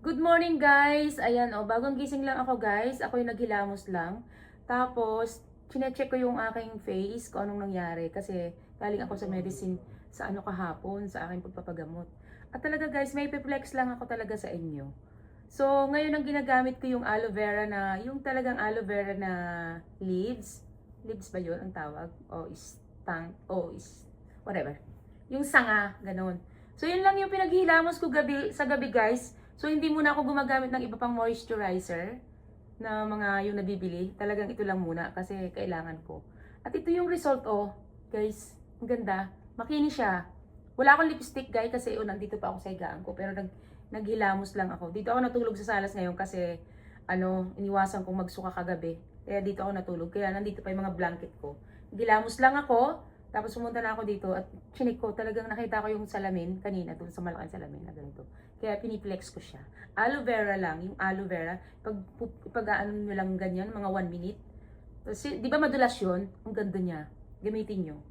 Good morning guys! Ayan bagong gising lang ako guys. Ako yung naghilamos lang. Tapos, chinecheck ko yung aking face kung anong nangyari. Kasi galing ako sa medicine sa kahapon, sa aking pagpapagamot. At talaga guys, may flex lang ako talaga sa inyo. So, ngayon ang ginagamit ko yung aloe vera na, yung talagang aloe vera na leaves. Leaves ba yun ang tawag? Whatever. Yung sanga, ganun. So, yun lang yung pinaghihilamos ko sa gabi guys. So, hindi muna ako gumagamit ng iba pang moisturizer na mga yung nabibili. Talagang ito lang muna kasi kailangan ko. At ito yung result, guys. Ang ganda. Makinis siya. Wala akong lipstick, guys, kasi nandito pa ako sa higaan ko. Pero naghilamos lang ako. Dito ako natulog sa salas ngayon kasi, iniwasan kong magsuka kagabi. Kaya dito ako natulog. Kaya nandito pa yung mga blanket ko. Naghilamos lang ako. Tapos pumunta na ako dito at chinik ko, talagang nakita ko yung salamin kanina doon sa malaking salamin na ganito. Kaya piniplex ko siya. Aloe vera lang, yung aloe vera, pag-ano nyo lang ganyan, mga 1 minute. Tapos, di ba madulas yun? Ang ganda niya. Gamitin nyo.